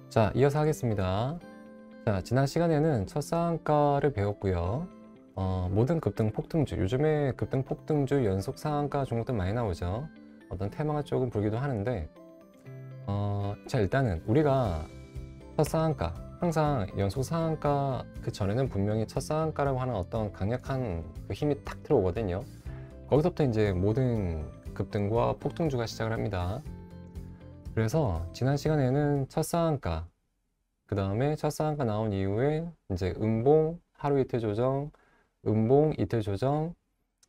자, 이어서 하겠습니다. 자, 지난 시간에는 첫상한가를 배웠고요. 모든 급등 폭등주, 요즘에 급등 폭등주 연속 상한가 종목들 많이 나오죠. 어떤 테마가 조금 불기도 하는데, 자, 일단은 우리가 첫상한가, 항상 연속 상한가 그 전에는 분명히 첫상한가라고 하는 어떤 강력한 그 힘이 탁 들어오거든요. 거기서부터 이제 모든 급등과 폭등주가 시작을 합니다. 그래서 지난 시간에는 첫상한가, 그 다음에 첫상한가 나온 이후에 이제 음봉 하루 이틀 조정, 음봉 이틀 조정,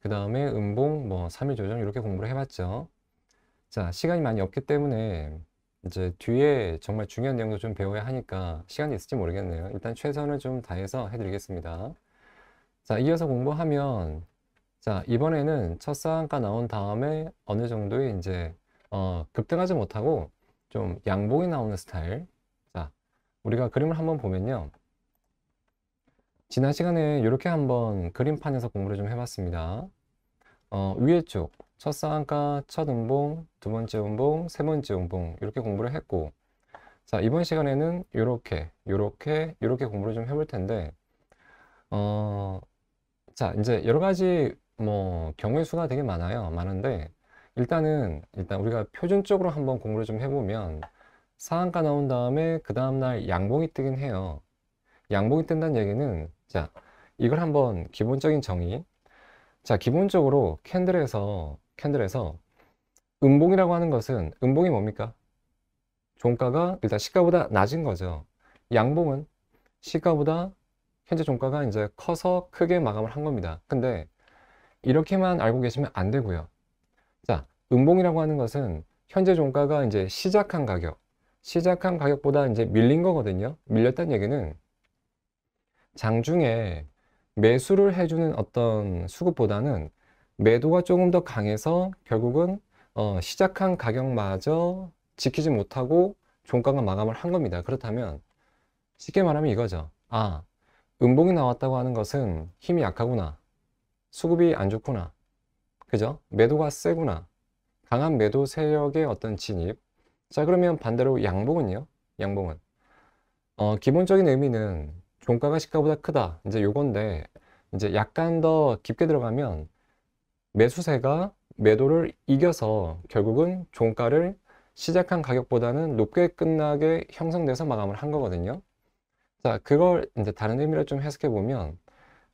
그 다음에 음봉 뭐 3일 조정 이렇게 공부를 해봤죠. 자, 시간이 많이 없기 때문에 이제 뒤에 정말 중요한 내용도 좀 배워야 하니까 시간이 있을지 모르겠네요. 일단 최선을 좀 다해서 해드리겠습니다. 자, 이어서 공부하면 자, 이번에는 첫상한가 나온 다음에 어느 정도의 이제 급등하지 못하고 좀 양봉이 나오는 스타일. 자, 우리가 그림을 한번 보면요. 지난 시간에 이렇게 한번 그림판에서 공부를 좀 해봤습니다. 위에 쪽, 첫 상한가, 첫 음봉, 두 번째 음봉, 세 번째 음봉 이렇게 공부를 했고, 자, 이번 시간에는 이렇게 공부를 좀 해볼 텐데, 자, 이제 여러 가지 뭐 경우의 수가 되게 많은데, 일단 우리가 표준적으로 한번 공부를 좀 해보면, 상한가 나온 다음에 그 다음날 양봉이 뜨긴 해요. 양봉이 뜬다는 얘기는, 자, 이걸 한번 기본적인 정의. 자, 기본적으로 캔들에서 음봉이라고 하는 것은, 음봉이 뭡니까? 종가가 일단 시가보다 낮은 거죠. 양봉은 시가보다 현재 종가가 이제 커서 크게 마감을 한 겁니다. 근데 이렇게만 알고 계시면 안 되고요. 자, 음봉이라고 하는 것은 현재 종가가 이제 시작한 가격보다 이제 밀린 거거든요. 밀렸다는 얘기는 장중에 매수를 해주는 어떤 수급보다는 매도가 조금 더 강해서 결국은 시작한 가격마저 지키지 못하고 종가가 마감을 한 겁니다. 그렇다면 쉽게 말하면 이거죠. 아, 음봉이 나왔다고 하는 것은 힘이 약하구나. 수급이 안 좋구나. 그죠? 매도가 세구나. 강한 매도 세력의 어떤 진입. 자, 그러면 반대로 양봉은요? 양봉은 기본적인 의미는 종가가 시가보다 크다. 이제 요건데, 이제 약간 더 깊게 들어가면 매수세가 매도를 이겨서 결국은 종가를 시작한 가격보다는 높게 끝나게 형성돼서 마감을 한 거거든요. 자, 그걸 이제 다른 의미로 좀 해석해 보면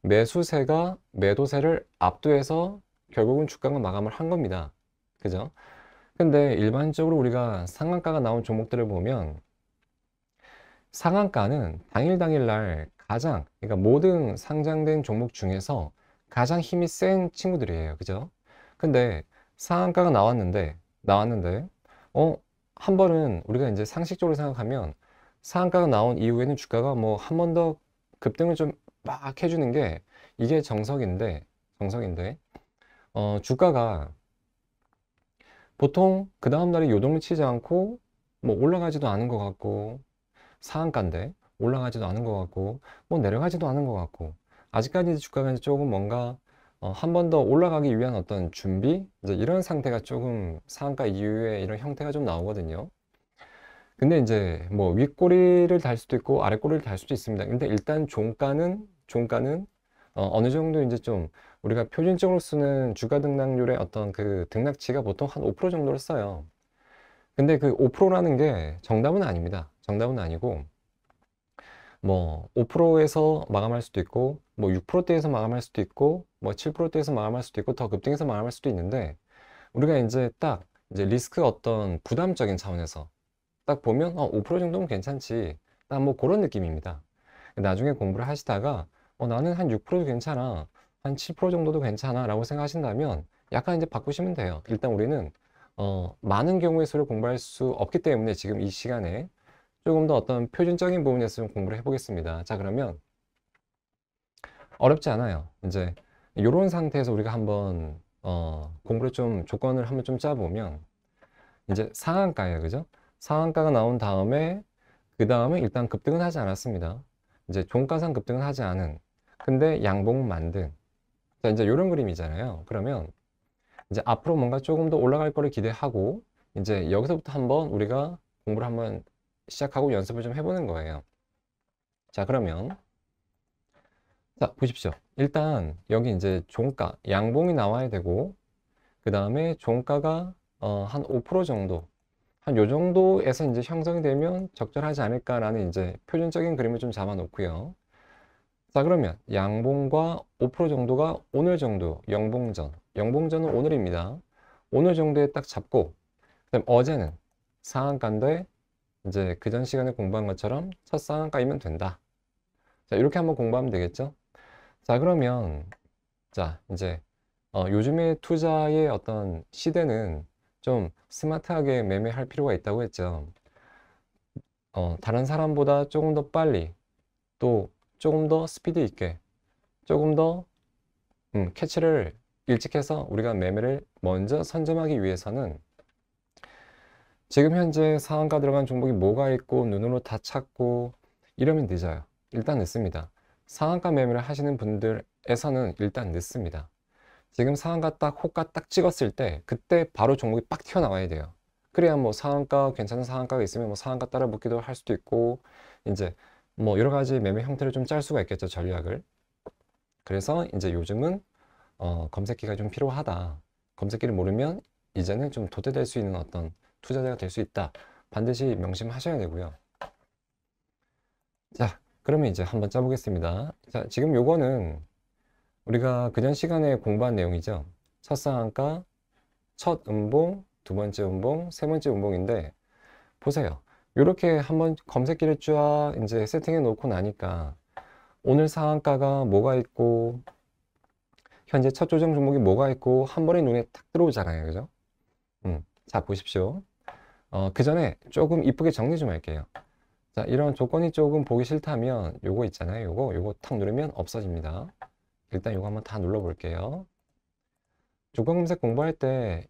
매수세가 매도세를 압도해서 결국은 주가가 마감을 한 겁니다. 그죠? 근데 일반적으로 우리가 상한가가 나온 종목들을 보면 상한가는 당일날 가장, 그러니까 모든 상장된 종목 중에서 가장 힘이 센 친구들이에요. 그죠? 근데 상한가가 나왔는데, 어, 한 번은 우리가 이제 상식적으로 생각하면 상한가가 나온 이후에는 주가가 뭐 한 번 더 급등을 좀 막 해주는 게 이게 정석인데, 주가가 보통 그 다음날에 요동을 치지 않고 뭐 올라가지도 않은 것 같고, 상한가인데 올라가지도 않은 것 같고 뭐 내려가지도 않은 것 같고 아직까지 주가가 이제 조금 뭔가 한 번 더 올라가기 위한 어떤 준비 이제 이런 상태가 조금 상한가 이후에 이런 형태가 좀 나오거든요. 근데 이제 뭐 윗꼬리를 달 수도 있고 아랫꼬리를 달 수도 있습니다. 근데 일단 종가는 어느 정도 이제 좀 우리가 표준적으로 쓰는 주가 등락률의 어떤 그 등락치가 보통 한 5% 정도를 써요. 근데 그 5%라는 게 정답은 아닙니다. 정답은 아니고 뭐 5%에서 마감할 수도 있고 뭐 6%대에서 마감할 수도 있고 뭐 7%대에서 마감할 수도 있고 더 급등해서 마감할 수도 있는데 우리가 이제 딱 이제 리스크 어떤 부담적인 차원에서 딱 보면 5% 정도면 괜찮지 딱 뭐 그런 느낌입니다. 나중에 공부를 하시다가 나는 한 6%도 괜찮아 한 7% 정도도 괜찮아 라고 생각하신다면 약간 이제 바꾸시면 돼요. 일단 우리는 많은 경우의 수를 공부할 수 없기 때문에 지금 이 시간에 조금 더 어떤 표준적인 부분에서 좀 공부를 해보겠습니다. 자, 그러면 어렵지 않아요. 이제 이런 상태에서 우리가 한번 공부를 좀 조건을 한번 좀 짜보면 이제 상한가예요, 그죠? 상한가가 나온 다음에 그 다음에 일단 급등은 하지 않았습니다. 이제 종가상 급등은 하지 않은 근데 양봉 만든 자 이제 이런 그림이잖아요. 그러면 이제 앞으로 뭔가 조금 더 올라갈 거를 기대하고 이제 여기서부터 한번 우리가 공부를 한번 시작하고 연습을 좀 해보는 거예요. 자, 그러면 자, 보십시오. 일단 여기 이제 종가, 양봉이 나와야 되고 그 다음에 종가가 한 5% 정도, 한 요 정도에서 이제 형성이 되면 적절하지 않을까라는 이제 표준적인 그림을 좀 잡아 놓고요. 자, 그러면 양봉과 5% 정도가 오늘 정도, 영봉전. 영봉전은 오늘입니다. 오늘 정도에 딱 잡고, 그다음 어제는 상한가인데, 이제 그 전 시간에 공부한 것처럼 첫 상한가이면 된다. 자, 이렇게 한번 공부하면 되겠죠? 자, 그러면, 자, 이제, 요즘의 투자의 어떤 시대는 좀 스마트하게 매매할 필요가 있다고 했죠. 다른 사람보다 조금 더 빨리, 또 조금 더 스피드 있게, 조금 더 캐치를 일찍 해서 우리가 매매를 먼저 선점하기 위해서는 지금 현재 상한가 들어간 종목이 뭐가 있고 눈으로 다 찾고 이러면 늦어요. 일단 늦습니다. 상한가 매매를 하시는 분들에서는 일단 늦습니다. 지금 상한가 딱 호가 딱 찍었을 때 그때 바로 종목이 빡 튀어나와야 돼요. 그래야 뭐 상한가 괜찮은 상한가가 있으면 뭐 상한가 따라 붙기도 할 수도 있고 이제 뭐 여러 가지 매매 형태를 좀 짤 수가 있겠죠, 전략을. 그래서 이제 요즘은 검색기가 좀 필요하다. 검색기를 모르면 이제는 좀 도태될 수 있는 어떤 투자자가 될 수 있다. 반드시 명심하셔야 되고요. 자, 그러면 이제 한번 짜보겠습니다. 자, 지금 요거는 우리가 그전 시간에 공부한 내용이죠. 첫 상한가, 첫 음봉, 두 번째 음봉, 세 번째 음봉인데 보세요. 이렇게 한번 검색기를 쫙 이제 세팅해 놓고 나니까 오늘 상한가가 뭐가 있고 현재 첫 조정 종목이 뭐가 있고 한 번에 눈에 탁 들어오잖아요. 그죠? 자, 보십시오. 그 전에 조금 이쁘게 정리 좀 할게요. 자, 이런 조건이 조금 보기 싫다면 요거 있잖아요. 요거 탁 누르면 없어집니다. 일단 요거 한번 다 눌러 볼게요. 조건 검색 공부할 때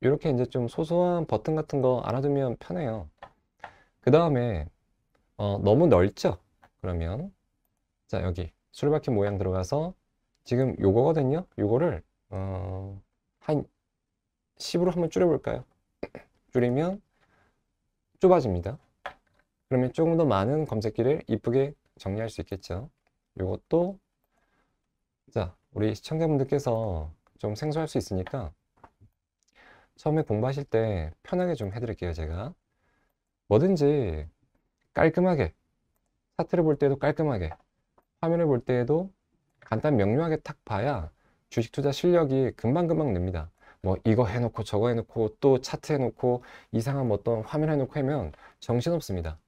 이렇게 이제 좀 소소한 버튼 같은 거 알아두면 편해요. 그 다음에 너무 넓죠? 그러면 자, 여기 수레바퀴 모양 들어가서 지금 요거거든요. 요거를 한 10으로 한번 줄여볼까요? 줄이면 좁아집니다. 그러면 조금 더 많은 검색기를 이쁘게 정리할 수 있겠죠. 요것도 자, 우리 시청자분들께서 좀 생소할 수 있으니까 처음에 공부하실 때 편하게 좀 해드릴게요. 제가 뭐든지 깔끔하게 차트를 볼 때도 깔끔하게 화면을 볼 때에도 간단 명료하게 딱 봐야 주식 투자 실력이 금방금방 늡니다. 뭐 이거 해놓고 저거 해놓고 또 차트 해놓고 이상한 뭐 어떤 화면 해놓고 하면 정신없습니다.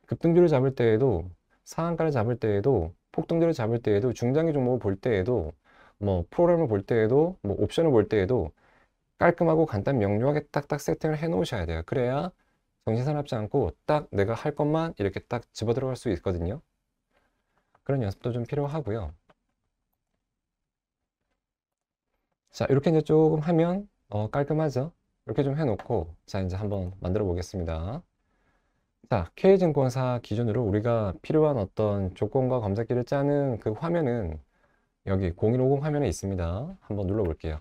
급등주를 잡을 때에도 상한가를 잡을 때에도 폭등주를 잡을 때에도 중장기 종목을 볼 때에도 뭐 프로그램을 볼 때에도 뭐 옵션을 볼 때에도 깔끔하고 간단 명료하게 딱딱 세팅을 해 놓으셔야 돼요. 그래야 정신 사납지 않고 딱 내가 할 것만 이렇게 딱 집어 들어갈 수 있거든요. 그런 연습도 좀 필요하고요. 자, 이렇게 이제 조금 하면 깔끔하죠. 이렇게 좀 해놓고 자, 이제 한번 만들어 보겠습니다. 자, K증권사 기준으로 우리가 필요한 어떤 조건과 검색기를 짜는 그 화면은 여기 0150 화면에 있습니다. 한번 눌러 볼게요.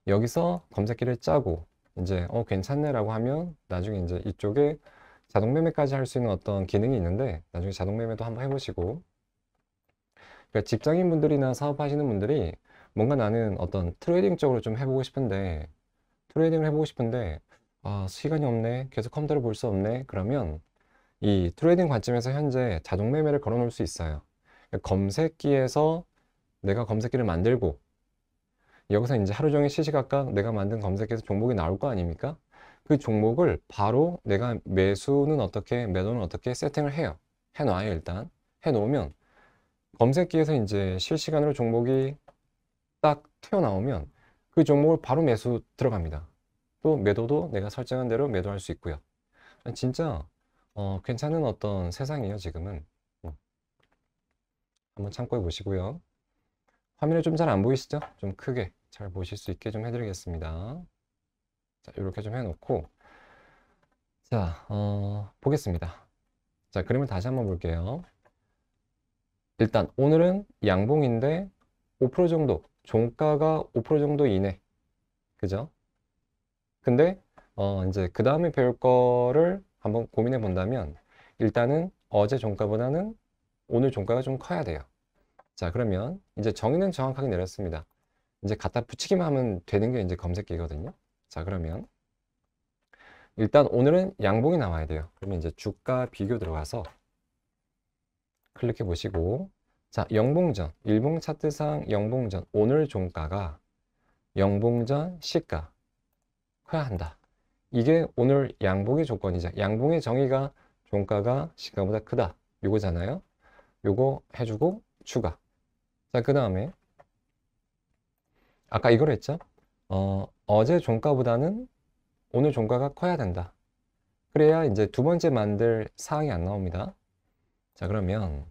여기서 검색기를 짜고 이제 괜찮네 라고 하면 나중에 이제 이쪽에 자동 매매까지 할 수 있는 어떤 기능이 있는데 나중에 자동 매매도 한번 해보시고, 그러니까 직장인 분들이나 사업하시는 분들이 뭔가 나는 어떤 트레이딩 쪽으로 좀 해보고 싶은데 트레이딩을 해보고 싶은데 시간이 없네, 계속 컴퓨터를 볼 수 없네, 그러면 이 트레이딩 관점에서 현재 자동 매매를 걸어 놓을 수 있어요. 그러니까 검색기에서 내가 검색기를 만들고 여기서 이제 하루 종일 시시각각 내가 만든 검색기에서 종목이 나올 거 아닙니까? 그 종목을 바로 내가 매수는 어떻게, 매도는 어떻게 세팅을 해요. 해놔요, 일단. 해놓으면 검색기에서 이제 실시간으로 종목이 딱 튀어나오면 그 종목을 바로 매수 들어갑니다. 또 매도도 내가 설정한 대로 매도할 수 있고요. 진짜 괜찮은 어떤 세상이에요, 지금은. 한번 참고해 보시고요. 화면에 좀 잘 안 보이시죠? 좀 크게 잘 보실 수 있게 좀 해드리겠습니다. 자, 이렇게 좀 해놓고 자, 보겠습니다. 자, 그림을 다시 한번 볼게요. 일단 오늘은 양봉인데 5% 정도, 종가가 5% 정도 이내, 그죠? 근데 이제 그 다음에 배울 거를 한번 고민해 본다면 일단은 어제 종가보다는 오늘 종가가 좀 커야 돼요. 자, 그러면 이제 정의는 정확하게 내렸습니다. 이제 갖다 붙이기만 하면 되는 게 이제 검색기거든요. 자, 그러면 일단 오늘은 양봉이 나와야 돼요. 그러면 이제 주가 비교 들어가서 클릭해 보시고, 자, 영봉전, 일봉 차트상 영봉전, 오늘 종가가 영봉전 시가 커야 한다. 이게 오늘 양봉의 조건이죠. 양봉의 정의가 종가가 시가보다 크다. 요거잖아요. 요거 해주고 추가. 자, 그 다음에 아까 이걸 했죠. 어제 종가보다는 오늘 종가가 커야 된다. 그래야 이제 두 번째 만들 사항이 안 나옵니다. 자, 그러면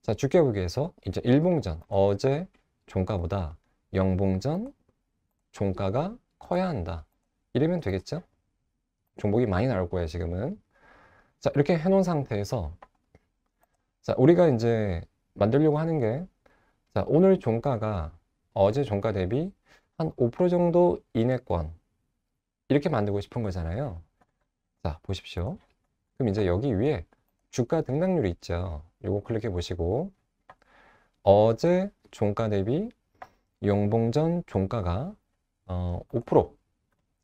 자, 주가 보기에서 이제 일봉전 어제 종가보다 영봉전 종가가 커야 한다. 이러면 되겠죠? 종목이 많이 나올 거예요, 지금은. 자, 이렇게 해놓은 상태에서 자, 우리가 이제 만들려고 하는 게 자, 오늘 종가가 어제 종가 대비 한 5% 정도 이내권 이렇게 만들고 싶은 거잖아요. 자, 보십시오. 그럼 이제 여기 위에 주가 등락률이 있죠. 요거 클릭해 보시고 어제 종가 대비 영봉전 종가가 5%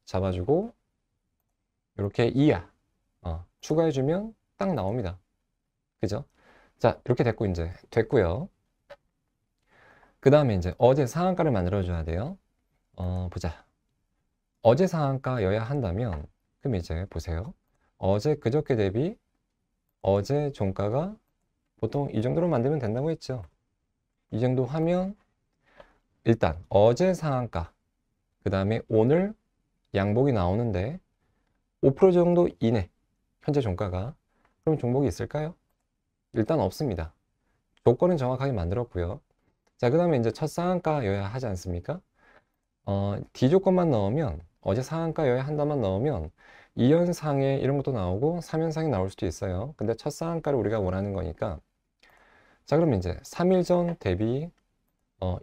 잡아주고 이렇게 이하 추가해주면 딱 나옵니다. 그죠? 자, 이렇게 됐고 이제 됐고요. 그 다음에 이제 어제 상한가를 만들어줘야 돼요. 보자. 어제 상한가여야 한다면 그럼 이제 보세요. 어제 그저께 대비 어제 종가가 보통 이 정도로 만들면 된다고 했죠. 이 정도 하면 일단 어제 상한가 그 다음에 오늘 양봉이 나오는데 5% 정도 이내 현재 종가가 그럼 종목이 있을까요? 일단 없습니다. 조건은 정확하게 만들었고요. 자, 그 다음에 이제 첫 상한가여야 하지 않습니까? D 조건만 넣으면 어제 상한가여야 한다만 넣으면 2연상에 이런 것도 나오고 3연상이 나올 수도 있어요. 근데 첫 상한가를 우리가 원하는 거니까 자, 그러면 이제 3일 전 대비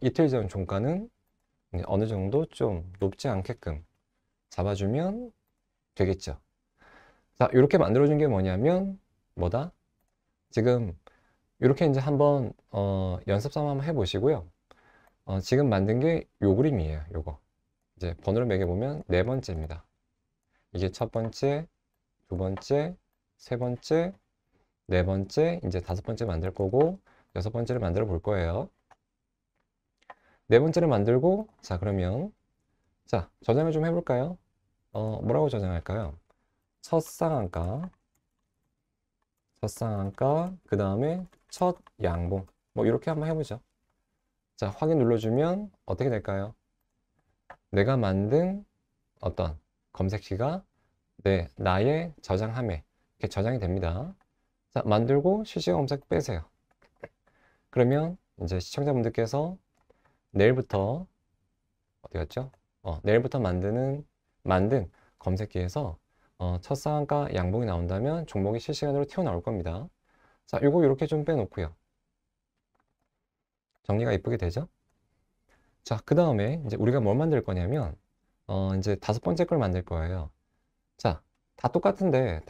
이틀 전 종가는 어느 정도 좀 높지 않게끔 잡아주면 되겠죠. 자, 이렇게 만들어준 게 뭐냐면 뭐다? 지금 이렇게 이제 한번 연습 삼아 한번 해보시고요. 지금 만든 게 요 그림이에요. 요거 이제 번호를 매겨보면 네 번째입니다. 이게 첫 번째, 두 번째, 세 번째, 네 번째, 이제 다섯 번째 만들 거고 여섯 번째를 만들어 볼 거예요. 네 번째를 만들고 자, 그러면 자, 저장을 좀 해볼까요? 뭐라고 저장할까요? 첫 상한가, 그 다음에 첫 양봉 뭐 이렇게 한번 해보죠. 자, 확인 눌러주면 어떻게 될까요? 내가 만든 어떤 검색키가 나의 저장함에 이렇게 저장이 됩니다. 자, 만들고 실시간 검색 빼세요. 그러면 이제 시청자분들께서 내일부터 어디 갔죠? 내일부터 만든 검색기에서 첫 상한가 양봉이 나온다면 종목이 실시간으로 튀어나올 겁니다. 자, 요거 이렇게 좀 빼놓고요. 정리가 이쁘게 되죠? 자, 그 다음에 이제 우리가 뭘 만들 거냐면 이제 다섯 번째 걸 만들 거예요. 자, 다 똑같은데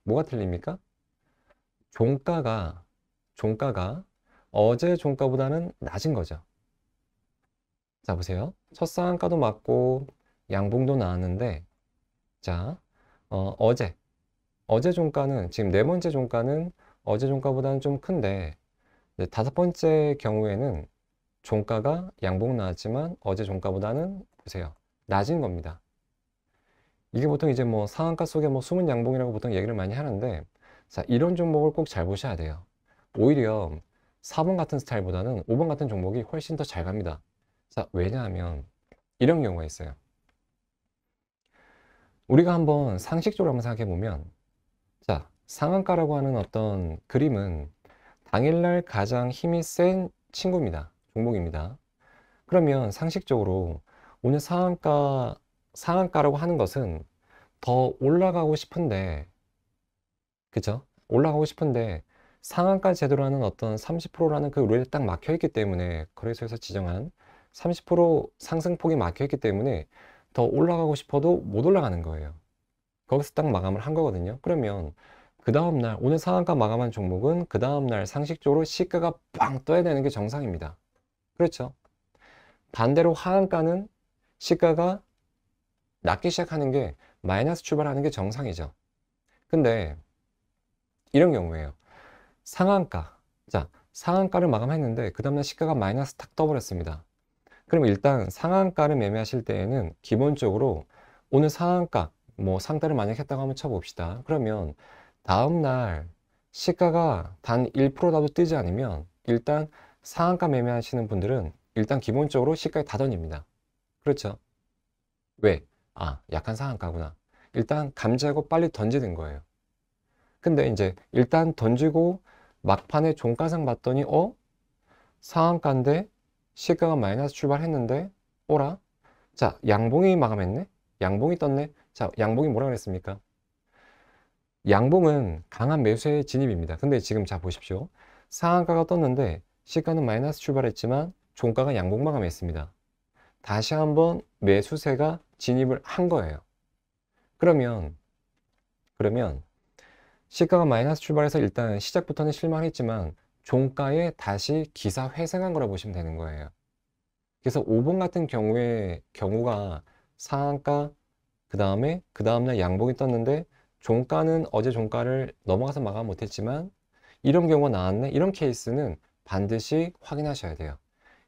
뭐가 틀립니까? 종가가 어제 종가보다는 낮은 거죠. 자, 보세요. 첫 상한가도 맞고 양봉도 나왔는데 자, 어제 종가는 지금 네 번째 종가는 어제 종가보다는 좀 큰데 이제 다섯 번째 경우에는 종가가 양봉 나왔지만 어제 종가보다는 보세요. 낮은 겁니다. 이게 보통 이제 뭐 상한가 속에 뭐 숨은 양봉이라고 보통 얘기를 많이 하는데 자, 이런 종목을 꼭 잘 보셔야 돼요. 오히려 4번 같은 스타일보다는 5번 같은 종목이 훨씬 더 잘 갑니다. 자, 왜냐하면 이런 경우가 있어요. 우리가 한번 상식적으로 한번 생각해 보면 자, 상한가라고 하는 어떤 그림은 당일날 가장 힘이 센 친구입니다. 종목입니다. 그러면 상식적으로 오늘 상한가라고 하는 것은 더 올라가고 싶은데 그죠? 올라가고 싶은데 상한가 제도라는 어떤 30%라는 그 룰에 딱 막혀 있기 때문에 거래소에서 지정한 30% 상승폭이 막혀 있기 때문에 더 올라가고 싶어도 못 올라가는 거예요. 거기서 딱 마감을 한 거거든요. 그러면 그 다음날 오늘 상한가 마감한 종목은 그 다음날 상식적으로 시가가 빵 떠야 되는 게 정상입니다. 그렇죠? 반대로 하한가는 시가가 낮게 시작하는 게 마이너스 출발하는 게 정상이죠. 근데 이런 경우에요. 상한가. 자, 상한가를 마감했는데 그 다음날 시가가 마이너스 탁 떠버렸습니다. 그럼 일단 상한가를 매매하실 때에는 기본적으로 오늘 상한가 뭐 상따를 만약 했다고 한번 쳐봅시다. 그러면 다음날 시가가 단 1%라도 뜨지 않으면 일단 상한가 매매하시는 분들은 일단 기본적으로 시가에 다 던집니다. 그렇죠? 왜? 아, 약한 상한가구나. 일단 감지하고 빨리 던지는 거예요. 근데 이제 일단 던지고 막판에 종가상 봤더니 상한가인데 시가가 마이너스 출발했는데 오라? 자, 양봉이 마감했네? 양봉이 떴네? 자, 양봉이 뭐라 그랬습니까? 양봉은 강한 매수의 진입입니다. 근데 지금 자 보십시오. 상한가가 떴는데 시가는 마이너스 출발했지만 종가가 양봉 마감했습니다. 다시 한번 매수세가 진입을 한 거예요. 그러면 시가가 마이너스 출발해서 일단 시작부터는 실망했지만 종가에 다시 기사 회생한 거라 보시면 되는 거예요. 그래서 5번 같은 경우가 상한가 그 다음날 양봉이 떴는데 종가는 어제 종가를 넘어가서 마감 못했지만 이런 경우가 나왔네. 이런 케이스는 반드시 확인하셔야 돼요.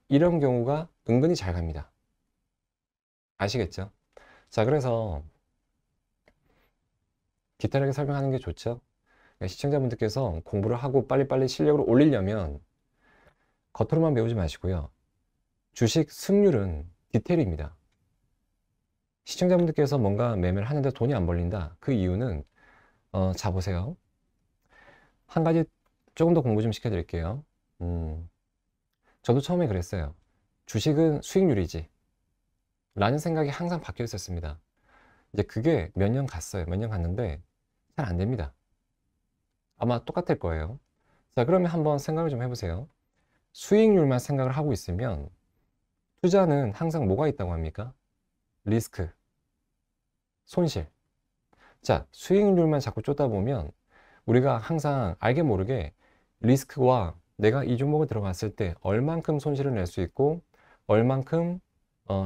이런 경우가 은근히 잘 갑니다. 아시겠죠? 자, 그래서 디테일하게 설명하는 게 좋죠. 시청자분들께서 공부를 하고 빨리빨리 실력을 올리려면 겉으로만 배우지 마시고요. 주식 승률은 디테일입니다. 시청자분들께서 뭔가 매매를 하는데 돈이 안 벌린다. 그 이유는 자 보세요. 한 가지 조금 더 공부 좀 시켜드릴게요. 저도 처음에 그랬어요. 주식은 수익률이지 라는 생각이 항상 박혀 있었습니다. 이제 그게 몇 년 갔어요. 몇 년 갔는데 잘 안 됩니다. 아마 똑같을 거예요. 자, 그러면 한번 생각을 좀 해보세요. 수익률만 생각을 하고 있으면 투자는 항상 뭐가 있다고 합니까? 리스크, 손실. 자, 수익률만 자꾸 쫓다 보면 우리가 항상 알게 모르게 리스크와 내가 이 종목을 들어갔을 때 얼만큼 손실을 낼 수 있고 얼만큼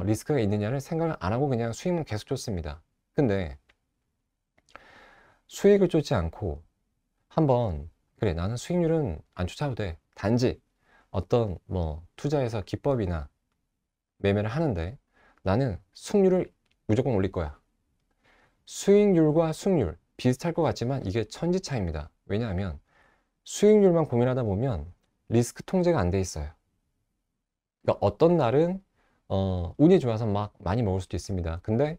리스크가 있느냐를 생각을 안 하고 그냥 수익만 계속 쫓습니다. 근데 수익을 쫓지 않고 한번 그래, 나는 수익률은 안 쫓아도 돼. 단지 어떤 뭐 투자에서 기법이나 매매를 하는데 나는 수익률을 무조건 올릴 거야. 수익률과 수익률 비슷할 것 같지만 이게 천지 차이입니다. 왜냐하면 수익률만 고민하다 보면 리스크 통제가 안 돼 있어요. 그러니까 어떤 날은 운이 좋아서 막 많이 먹을 수도 있습니다. 근데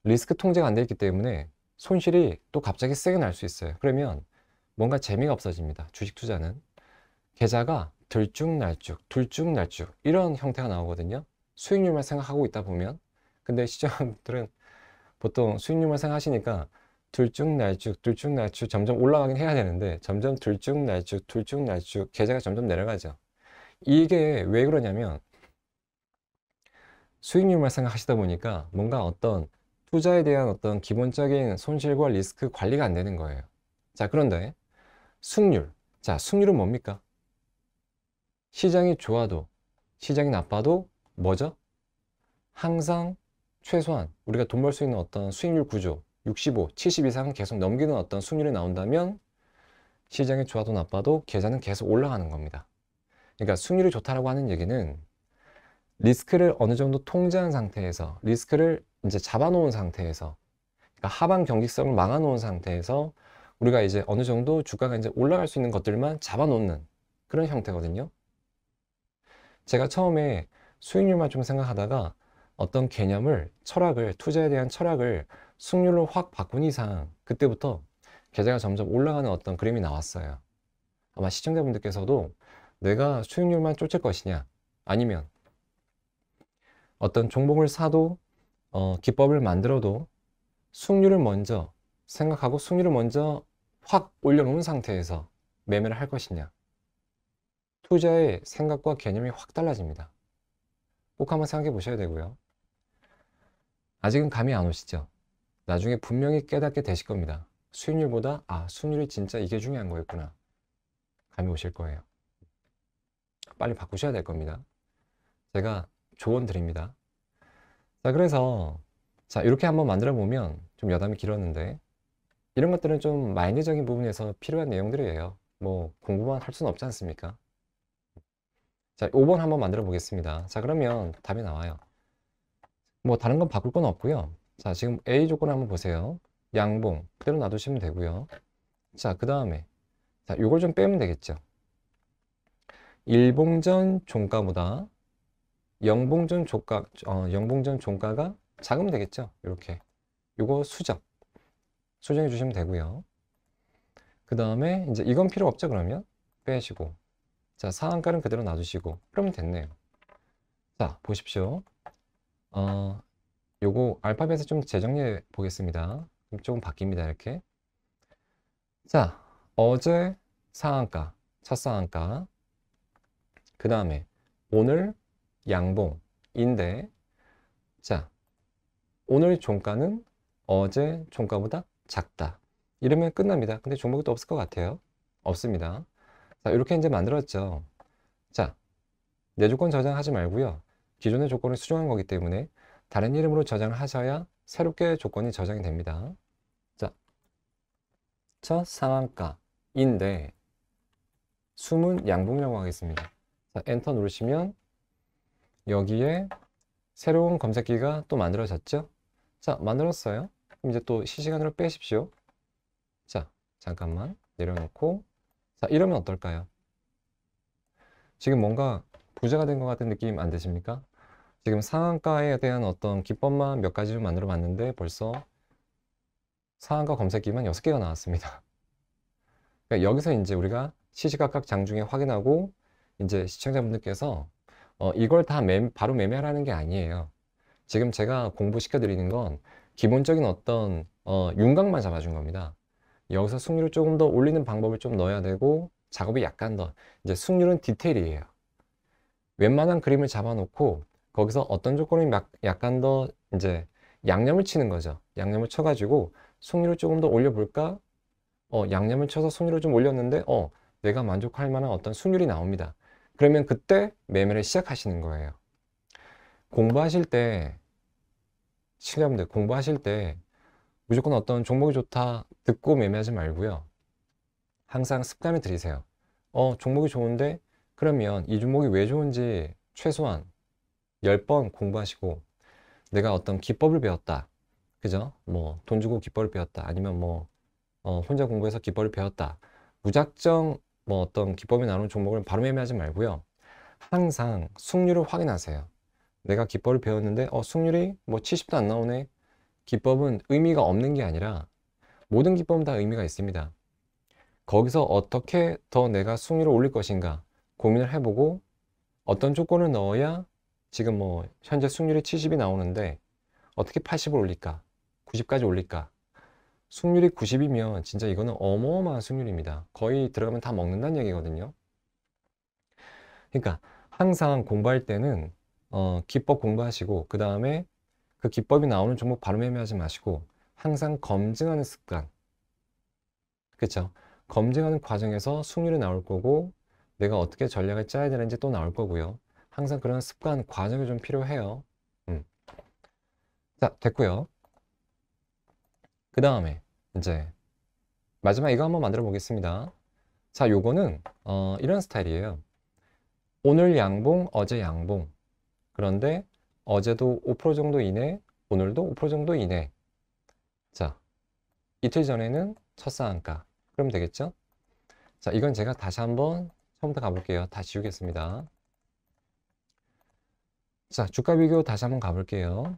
리스크 통제가 안 돼 있기 때문에 손실이 또 갑자기 세게 날 수 있어요. 그러면 뭔가 재미가 없어집니다. 주식 투자는 계좌가 들쭉날쭉 들쭉날쭉 이런 형태가 나오거든요. 수익률만 생각하고 있다 보면. 근데 시청자분들은 보통 수익률만 생각하시니까 들쭉날쭉 들쭉날쭉 점점 올라가긴 해야 되는데 점점 들쭉날쭉 들쭉날쭉 계좌가 점점 내려가죠. 이게 왜 그러냐면 수익률만 생각하시다 보니까 뭔가 어떤 투자에 대한 어떤 기본적인 손실과 리스크 관리가 안 되는 거예요. 자, 그런데 승률. 자, 승률은 뭡니까? 시장이 좋아도 시장이 나빠도 뭐죠? 항상 최소한 우리가 돈 벌 수 있는 어떤 수익률 구조 65, 70 이상은 계속 넘기는 어떤 수익률이 나온다면 시장이 좋아도 나빠도 계좌는 계속 올라가는 겁니다. 그러니까 수익률이 좋다라고 하는 얘기는 리스크를 어느 정도 통제한 상태에서 리스크를 이제 잡아놓은 상태에서 그러니까 하방 경직성을 막아놓은 상태에서 우리가 이제 어느 정도 주가가 이제 올라갈 수 있는 것들만 잡아놓는 그런 형태거든요. 제가 처음에 수익률만 좀 생각하다가 어떤 개념을, 철학을, 투자에 대한 철학을 수익률로 확 바꾼 이상 그때부터 계좌가 점점 올라가는 어떤 그림이 나왔어요. 아마 시청자분들께서도 내가 수익률만 쫓을 것이냐 아니면 어떤 종목을 사도 기법을 만들어도 수익률을 먼저 생각하고 수익률을 먼저 확 올려놓은 상태에서 매매를 할 것이냐 투자의 생각과 개념이 확 달라집니다. 꼭 한번 생각해 보셔야 되고요. 아직은 감이 안 오시죠? 나중에 분명히 깨닫게 되실 겁니다. 수익률보다 수익률이 진짜 이게 중요한 거였구나. 감이 오실 거예요. 빨리 바꾸셔야 될 겁니다. 제가 조언 드립니다. 자, 그래서 이렇게 한번 만들어 보면 좀 여담이 길었는데 이런 것들은 좀 마인드적인 부분에서 필요한 내용들이에요. 뭐 공부만 할 수는 없지 않습니까? 자, 5번 한번 만들어 보겠습니다. 자, 그러면 답이 나와요. 뭐 다른 건 바꿀 건 없고요. 자, 지금 A 조건을 한번 보세요. 양봉 그대로 놔두시면 되고요. 자, 그 다음에 요걸 좀 빼면 되겠죠. 일봉전 종가보다 영봉전 종가가 작으면 되겠죠. 이렇게 요거 수정해 주시면 되고요. 그 다음에 이제 이건 필요 없죠. 그러면 빼시고, 자, 상한가는 그대로 놔두시고 그러면 됐네요. 자, 보십시오. 요거 알파벳을 좀 재정리해 보겠습니다. 조금 바뀝니다. 이렇게. 자, 어제 상한가, 첫 상한가. 그 다음에 오늘 양봉인데, 자, 오늘 종가는 어제 종가보다 작다. 이러면 끝납니다. 근데 종목이 또 없을 것 같아요. 없습니다. 자, 이렇게 이제 만들었죠. 자, 내 조건 저장하지 말고요. 기존의 조건을 수정한 거기 때문에 다른 이름으로 저장을 하셔야 새롭게 조건이 저장이 됩니다. 자, 첫 상한가인데 숨은 양봉이라고 하겠습니다. 자, 엔터 누르시면 여기에 새로운 검색기가 또 만들어졌죠. 자, 만들었어요. 그럼 이제 또 실시간으로 빼십시오. 자, 잠깐만 내려놓고, 자, 이러면 어떨까요? 지금 뭔가 부자가 된 것 같은 느낌 안 드십니까? 지금 상한가에 대한 어떤 기법만 몇 가지 좀 만들어 봤는데 벌써 상한가 검색기만 6개가 나왔습니다. 그러니까 여기서 이제 우리가 시시각각 장중에 확인하고, 이제 시청자분들께서 이걸 다 바로 매매하라는 게 아니에요. 지금 제가 공부시켜 드리는 건 기본적인 어떤 윤곽만 잡아준 겁니다. 여기서 승률을 조금 더 올리는 방법을 좀 넣어야 되고, 작업이 약간 더, 이제 승률은 디테일이에요. 웬만한 그림을 잡아놓고 거기서 어떤 조건이 약간 더 이제 양념을 치는 거죠. 양념을 쳐가지고 승률을 조금 더 올려볼까? 양념을 쳐서 승률을 좀 올렸는데 내가 만족할 만한 어떤 승률이 나옵니다. 그러면 그때 매매를 시작하시는 거예요. 공부하실 때, 시청자분들 공부하실 때 무조건 어떤 종목이 좋다 듣고 매매하지 말고요. 항상 습관을 들이세요. 종목이 좋은데 그러면 이 종목이 왜 좋은지 최소한 10번 공부하시고, 내가 어떤 기법을 배웠다. 그죠? 뭐 돈 주고 기법을 배웠다. 아니면 뭐 혼자 공부해서 기법을 배웠다. 무작정 뭐 어떤 기법이 나오는 종목을 바로 매매하지 말고요. 항상 승률을 확인하세요. 내가 기법을 배웠는데 승률이 뭐 70도 안 나오네. 기법은 의미가 없는 게 아니라 모든 기법은 다 의미가 있습니다. 거기서 어떻게 더 내가 승률을 올릴 것인가 고민을 해보고, 어떤 조건을 넣어야 지금 뭐 현재 승률이 70이 나오는데 어떻게 80을 올릴까, 90까지 올릴까. 승률이 90이면 진짜 이거는 어마어마한 승률입니다. 거의 들어가면 다 먹는다는 얘기거든요. 그러니까 항상 공부할 때는 기법 공부하시고, 그 다음에 그 기법이 나오는 종목 바로 매매하지 마시고 항상 검증하는 습관. 그렇죠? 검증하는 과정에서 승률이 나올 거고, 내가 어떻게 전략을 짜야 되는지 또 나올 거고요. 항상 그런 습관 과정이 좀 필요해요. 자, 됐고요. 그 다음에 이제 마지막 이거 한번 만들어 보겠습니다. 자, 요거는 이런 스타일이에요. 오늘 양봉, 어제 양봉. 그런데 어제도 5% 정도 이내, 오늘도 5% 정도 이내. 자, 이틀 전에는 첫 상한가. 그럼 되겠죠? 자, 이건 제가 다시 한번 처음부터 가볼게요. 다 지우겠습니다. 자, 주가 비교 다시 한번 가볼게요.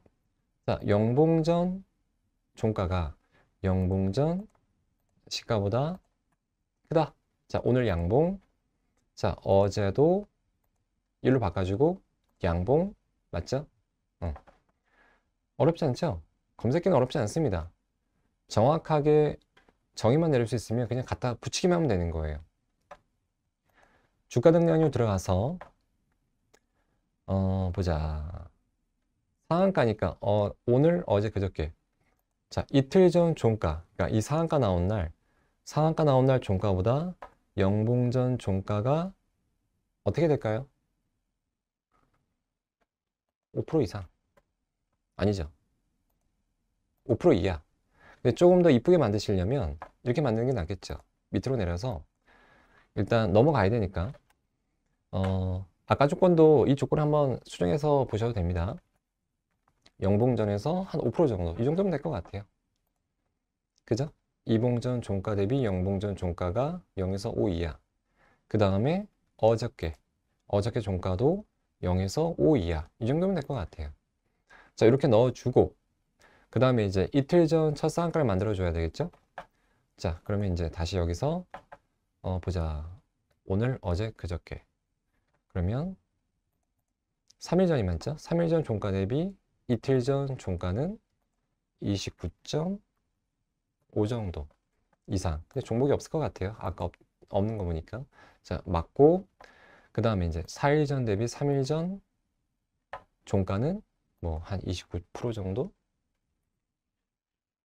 자, 영봉전 종가가 영봉전 시가보다 크다. 자, 오늘 양봉. 자, 어제도 일로 바꿔주고 양봉. 맞죠? 어렵지 않죠? 검색기는 어렵지 않습니다. 정확하게 정의만 내릴 수 있으면 그냥 갖다 붙이기만 하면 되는 거예요. 주가 등락률 들어가서 보자. 상한가니까 오늘, 어제, 그저께 자, 이틀 전 종가, 그러니까 이 상한가 나온 날, 상한가 나온 날 종가보다 영봉 전 종가가 어떻게 될까요? 5% 이상. 아니죠. 5% 이하. 근데 조금 더 이쁘게 만드시려면 이렇게 만드는 게 낫겠죠. 밑으로 내려서 일단 넘어가야 되니까. 아까 조건도 이 조건을 한번 수정해서 보셔도 됩니다. 영봉전에서 한 5% 정도. 이 정도면 될 것 같아요. 그죠? 이봉전 종가 대비 영봉전 종가가 0에서 5 이하. 그 다음에 어저께. 어저께 종가도 0에서 5 이하. 이 정도면 될 것 같아요. 자, 이렇게 넣어주고, 그 다음에 이제 이틀 전 첫 상한가를 만들어줘야 되겠죠? 자, 그러면 이제 다시 여기서, 보자. 오늘, 어제, 그저께. 그러면 3일 전이 맞죠? 3일 전 종가 대비 이틀 전 종가는 29.5 정도 이상. 근데 종목이 없을 것 같아요. 아까 없는 거 보니까. 자, 맞고, 그 다음에 이제 4일 전 대비 3일 전 종가는 뭐 한 29% 정도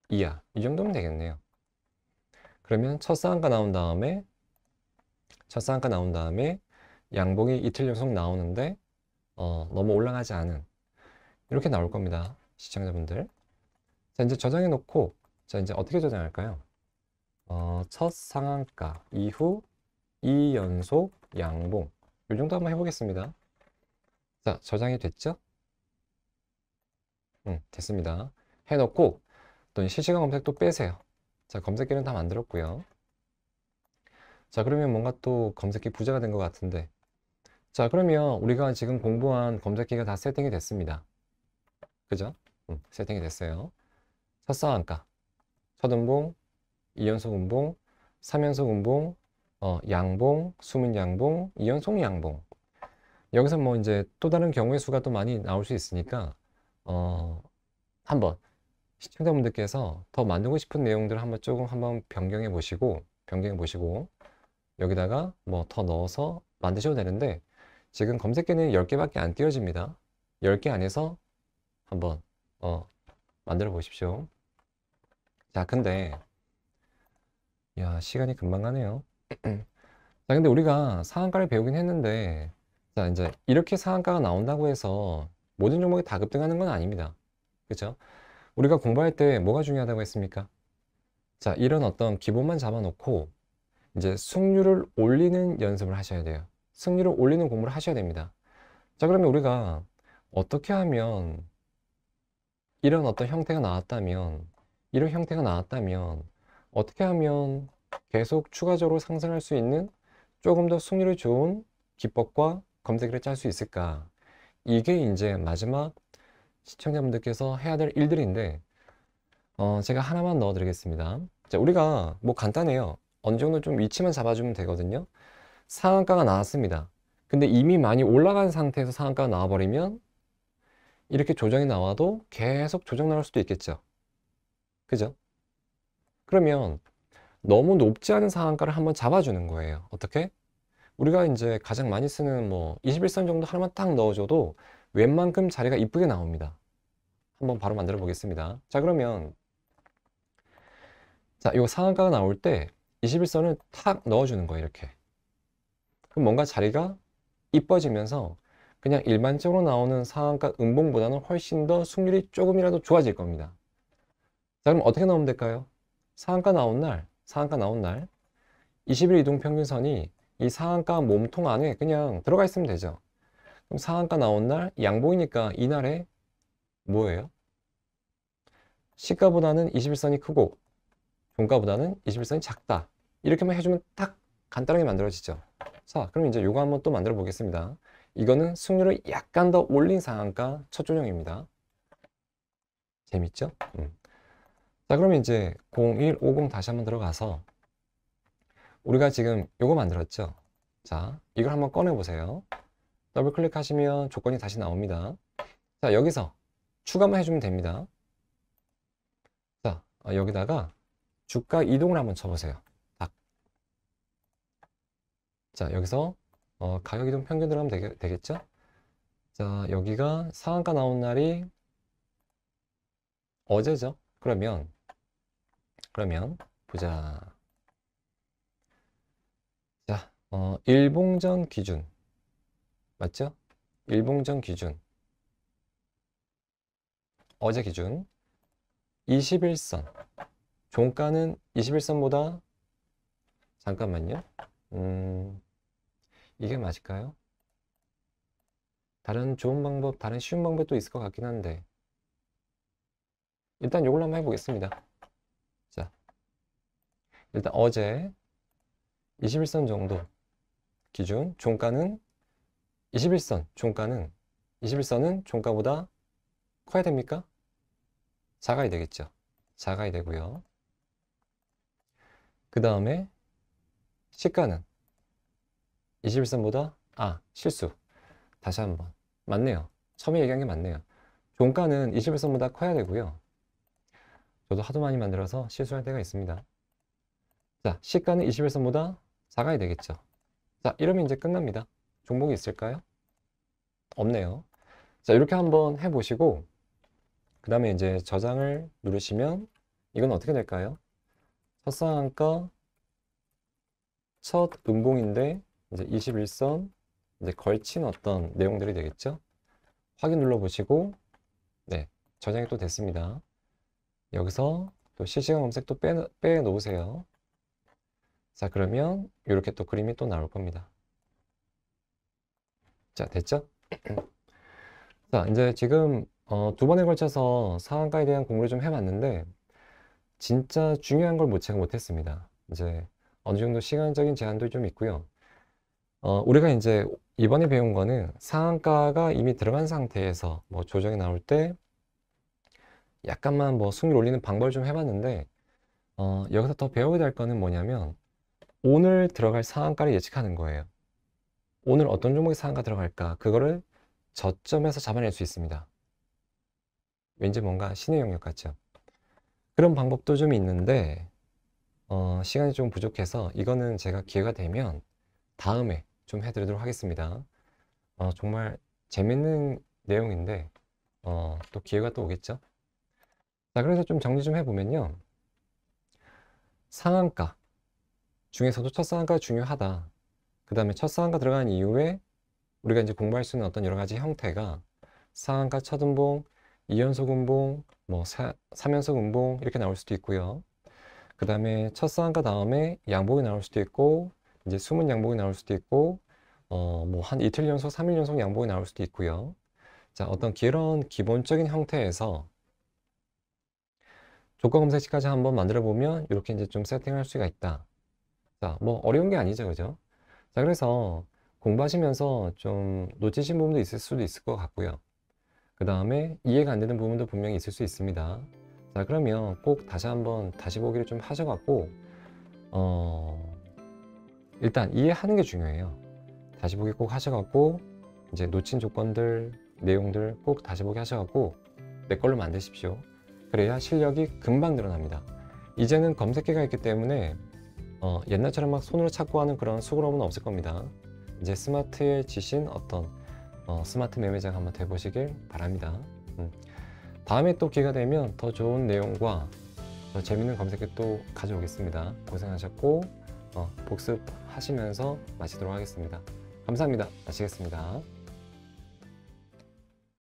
이하. 이 정도면 되겠네요. 그러면 첫 상한가 나온 다음에 양봉이 이틀 연속 나오는데 너무 올라가지 않은 이렇게 나올 겁니다. 시청자분들. 자, 이제 저장해 놓고 자, 이제 어떻게 저장할까요? 첫 상한가 이후 2연속 양봉 이 정도 한번 해보겠습니다. 자, 저장이 됐죠? 됐습니다. 해놓고 또 실시간 검색 또 빼세요. 자, 검색기는 다 만들었고요. 자, 그러면 뭔가 또 검색기 부자가 된 것 같은데 자, 그러면 우리가 지금 공부한 검색기가 다 세팅이 됐습니다. 그죠? 세팅이 됐어요. 첫 상한가, 첫 음봉, 2연속 음봉, 3연속 음봉, 양봉, 숨은 양봉, 2연속 양봉. 여기서 뭐 이제 또 다른 경우의 수가 또 많이 나올 수 있으니까 한번 시청자분들께서 더 만들고 싶은 내용들을 한번 조금 한번 변경해 보시고 여기다가 뭐 더 넣어서 만드셔도 되는데 지금 검색기는 10개밖에 안 띄워집니다. 10개 안에서 한번 만들어 보십시오. 자, 근데 야, 시간이 금방 가네요. 자, 근데 우리가 상한가를 배우긴 했는데 자, 이제 이렇게 상한가가 나온다고 해서 모든 종목이 다 급등하는 건 아닙니다. 그렇죠? 우리가 공부할 때 뭐가 중요하다고 했습니까? 자, 이런 어떤 기본만 잡아놓고 이제 승률을 올리는 연습을 하셔야 돼요. 승률을 올리는 공부를 하셔야 됩니다. 자, 그러면 우리가 어떻게 하면 이런 어떤 형태가 나왔다면 어떻게 하면 계속 추가적으로 상승할 수 있는 조금 더 승률이 좋은 기법과 검색기를 짤 수 있을까? 이게 이제 마지막 시청자분들께서 해야 될 일들인데 제가 하나만 넣어 드리겠습니다. 자, 우리가 뭐 간단해요. 어느 정도 좀 위치만 잡아주면 되거든요. 상한가가 나왔습니다. 근데 이미 많이 올라간 상태에서 상한가가 나와버리면 이렇게 조정이 나와도 계속 조정 나올 수도 있겠죠. 그죠? 그러면 너무 높지 않은 상한가를 한번 잡아주는 거예요. 어떻게? 우리가 이제 가장 많이 쓰는 뭐 21선 정도 하나만 딱 넣어줘도 웬만큼 자리가 이쁘게 나옵니다. 한번 바로 만들어 보겠습니다. 자, 그러면 자, 이 상한가가 나올 때 21선을 탁 넣어주는 거예요. 이렇게. 그럼 뭔가 자리가 이뻐지면서 그냥 일반적으로 나오는 상한가 음봉보다는 훨씬 더 승률이 조금이라도 좋아질 겁니다. 자, 그럼 어떻게 나오면 될까요? 상한가 나온 날 20일 이동평균선이 이 상한가 몸통 안에 그냥 들어가 있으면 되죠. 그럼 상한가 나온 날 양봉이니까 이날에 뭐예요? 시가보다는 21선이 크고 종가보다는 21선이 작다. 이렇게만 해주면 딱 간단하게 만들어지죠. 자, 그럼 이제 요거 한번 또 만들어 보겠습니다. 이거는 승률을 약간 더 올린 상한가 첫 조정입니다. 재밌죠? 자, 그러면 이제 0150 다시 한번 들어가서 우리가 지금 요거 만들었죠? 자, 이걸 한번 꺼내 보세요. 더블 클릭하시면 조건이 다시 나옵니다. 자, 여기서 추가만 해주면 됩니다. 자, 여기다가 주가 이동을 한번 쳐보세요. 딱. 자, 여기서 가격 이동 평균 들어가면 되겠죠? 자, 여기가 상한가 나온 날이 어제죠? 그러면 그러면 보자. 자, 일봉전 기준 맞죠? 일봉전 기준 어제 기준 21선 종가는 21선보다 잠깐만요. 이게 맞을까요? 다른 좋은 방법, 다른 쉬운 방법도 있을 것 같긴 한데 일단 이걸로 한번 해보겠습니다. 자, 일단 어제 21선 정도 기준 종가는 21선 종가는 21선은 종가보다 커야 됩니까? 작아야 되겠죠. 작아야 되고요. 그 다음에 시가는 21선보다 실수. 다시 한번. 맞네요. 처음에 얘기한 게 맞네요. 종가는 21선보다 커야 되고요. 저도 하도 많이 만들어서 실수할 때가 있습니다. 자, 시가는 21선보다 작아야 되겠죠. 자, 이러면 이제 끝납니다. 종목이 있을까요? 없네요. 자, 이렇게 한번 해보시고 그 다음에 이제 저장을 누르시면 이건 어떻게 될까요? 첫 상한가 첫 음봉인데 이제 21선 이제 걸친 어떤 내용들이 되겠죠? 확인 눌러보시고 네, 저장이 또 됐습니다. 여기서 또 실시간 검색 또 빼 놓으세요. 자, 그러면 이렇게 또 그림이 또 나올 겁니다. 자, 됐죠? 자, 이제 지금 두 번에 걸쳐서 상한가에 대한 공부를 좀 해봤는데 진짜 중요한 걸 제가 못했습니다. 이제 어느 정도 시간적인 제한도 좀 있고요. 우리가 이제 이번에 배운 거는 상한가가 이미 들어간 상태에서 뭐 조정이 나올 때 약간만 뭐 승률 올리는 방법을 좀 해봤는데 여기서 더 배워야 될 거는 뭐냐면 오늘 들어갈 상한가를 예측하는 거예요. 오늘 어떤 종목이 상한가 들어갈까 그거를 저점에서 잡아낼 수 있습니다. 왠지 뭔가 신의 영역 같죠? 그런 방법도 좀 있는데 시간이 좀 부족해서 이거는 제가 기회가 되면 다음에 좀 해드리도록 하겠습니다. 정말 재밌는 내용인데 또 기회가 또 오겠죠. 자, 그래서 좀 정리 좀 해보면요. 상한가 중에서도 첫 상한가가 중요하다. 그 다음에 첫 상한가 들어간 이후에 우리가 이제 공부할 수 있는 어떤 여러 가지 형태가 상한가 첫 음봉, 2연속 음봉, 뭐 3연속 음봉 이렇게 나올 수도 있고요. 그 다음에 첫 상한가 다음에 양봉이 나올 수도 있고 이제 숨은 양봉이 나올 수도 있고 뭐 한 이틀 연속, 3일 연속 양봉이 나올 수도 있고요. 자, 어떤 그런 기본적인 형태에서 조건 검색식까지 한번 만들어 보면 이렇게 이제 좀 세팅할 수가 있다. 자, 뭐 어려운 게 아니죠, 그죠? 자, 그래서 공부하시면서 좀 놓치신 부분도 있을 수도 있을 것 같고요. 그 다음에 이해가 안 되는 부분도 분명히 있을 수 있습니다. 자, 그러면 꼭 다시 보기를 좀 하셔갖고 일단 이해하는 게 중요해요. 다시 보기 꼭 하셔갖고 이제 놓친 조건들, 내용들 꼭 다시 보기 하셔갖고 내 걸로 만드십시오. 그래야 실력이 금방 늘어납니다. 이제는 검색기가 있기 때문에 옛날처럼 막 손으로 찾고 하는 그런 수고로움은 없을 겁니다. 이제 스마트에 지신 어떤 스마트 매매장 한번 돼보시길 바랍니다. 다음에 또 기회가 되면 더 좋은 내용과 더 재밌는 검색기 또 가져오겠습니다. 고생하셨고 복습하시면서 마치도록 하겠습니다. 감사합니다. 마치겠습니다.